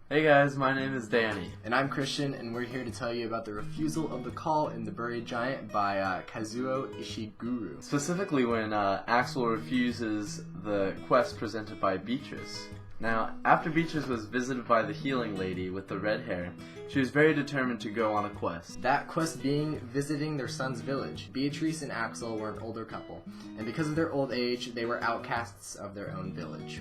Hey guys, my name is Danny. And I'm Christian, and we're here to tell you about the refusal of the call in The Buried Giant by Kazuo Ishiguro. Specifically when Axel refuses the quest presented by Beatrice. Now, after Beatrice was visited by the healing lady with the red hair, she was very determined to go on a quest. That quest being visiting their son's village. Beatrice and Axel were an older couple, and because of their old age, they were outcasts of their own village.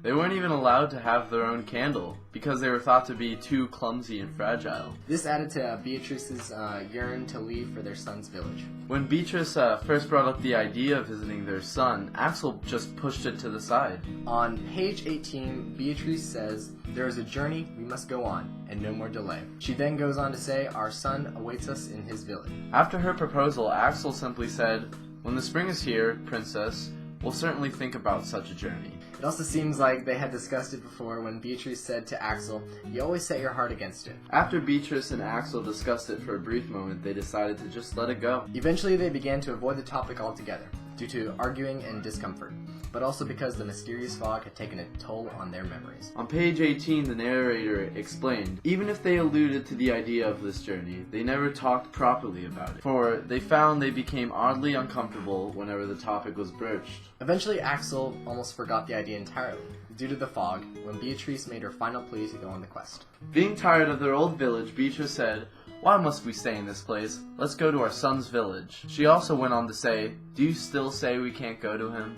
They weren't even allowed to have their own candle, because they were thought to be too clumsy and fragile. This added to Beatrice's yearn to leave for their son's village. When Beatrice first brought up the idea of visiting their son, Axel just pushed it to the side. On page 18, Beatrice says, "There is a journey we must go on, and no more delay." She then goes on to say, "Our son awaits us in his village." After her proposal, Axel simply said, "When the spring is here, princess, we'll certainly think about such a journey." It also seems like they had discussed it before when Beatrice said to Axel, "You always set your heart against it." After Beatrice and Axel discussed it for a brief moment, they decided to just let it go. Eventually they began to avoid the topic altogether, due to arguing and discomfort, but also because the mysterious fog had taken a toll on their memories. On page 18, the narrator explained, even if they alluded to the idea of this journey, they never talked properly about it, for they found they became oddly uncomfortable whenever the topic was broached. Eventually Axel almost forgot the idea entirely, due to the fog, when Beatrice made her final plea to go on the quest. Being tired of their old village, Beatrice said, "Why must we stay in this place? Let's go to our son's village." She also went on to say, "Do you still say we can't go to him?"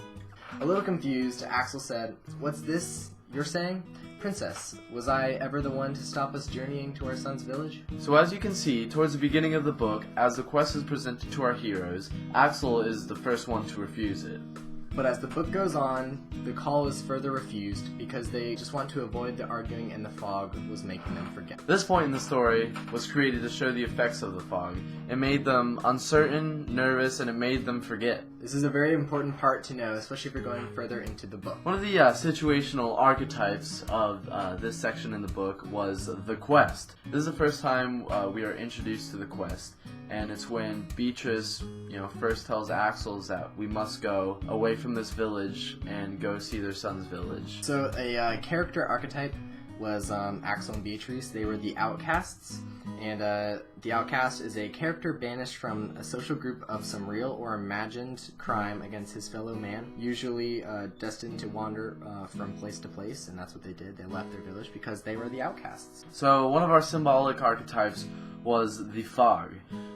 A little confused, Axel said, "What's this you're saying? Princess, was I ever the one to stop us journeying to our son's village?" So as you can see, towards the beginning of the book, as the quest is presented to our heroes, Axel is the first one to refuse it. But as the book goes on, the call is further refused because they just want to avoid the arguing and the fog was making them forget. This point in the story was created to show the effects of the fog. It made them uncertain, nervous, and it made them forget. This is a very important part to know, especially if you're going further into the book. One of the situational archetypes of this section in the book was the quest. This is the first time we are introduced to the quest, and it's when Beatrice, first tells Axel that we must go away from this village and go see their son's village. So a character archetype was Axel and Beatrice. They were the outcasts, and the outcast is a character banished from a social group of some real or imagined crime against his fellow man, usually destined to wander from place to place, and that's what they did. They left their village because they were the outcasts. So one of our symbolic archetypes was the fog.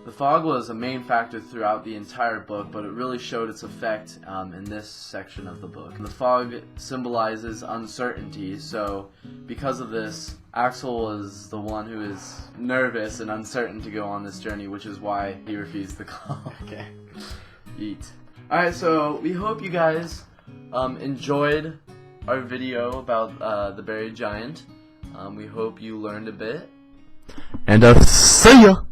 The fog was a main factor throughout the entire book, but it really showed its effect in this section of the book. The fog symbolizes uncertainty, so because of this, Axel was the one who is nervous and uncertain to go on this journey, which is why he refused the call. Okay. Eat. Alright, so we hope you guys enjoyed our video about the Buried Giant. We hope you learned a bit. And see ya!